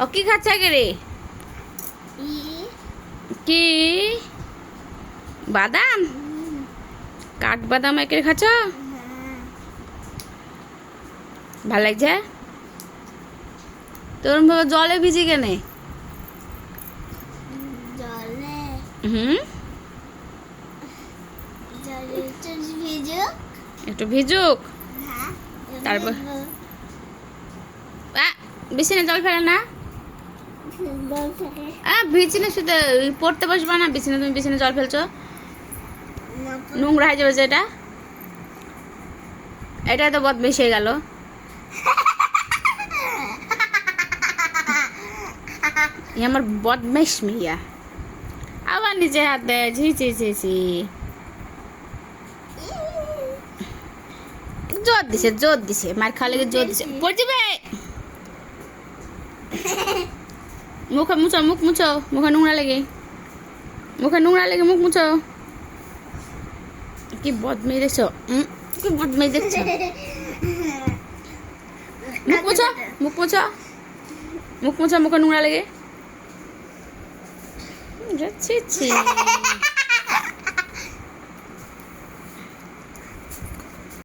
ও কি খাচ্ছে আগে রে? কি বাদাম? কাঠ বাদাম একে খাচ্ছ? ভাল লাগছে? তোর বাবা জলে ভিজি কেনে? হুম, একটু ভিজুক। তারপর বিছানে জল ফেলে না। বিছানে শুধু পড়তে বসবা না, বিছানে তুমি বিছানে জল ফেলছো, নোংরা হয়ে যাবে। যেটা এটা তো বদমাইশ হয়ে গেল। আমার বদমাইশ মিয়া আবার নিজে হাত দেয়। ঝি ঝি ঝি ঝি, জোর দিছে, জোর দিছে, মার খাওয়া লেগে জোর দিছে। পড়ে যাবে। মুখে মুছো, মুখ মুছো, মুখে নোংরা লেগে, মুখে নোংরা লেগে মুখ মুছো। কি বদমাই দেখছো, কি বদমাই দেখছো। মুখ মুছো, মুখ মুছো, মুখ মুছো, মুখে নোংরা লেগে যাচ্ছে।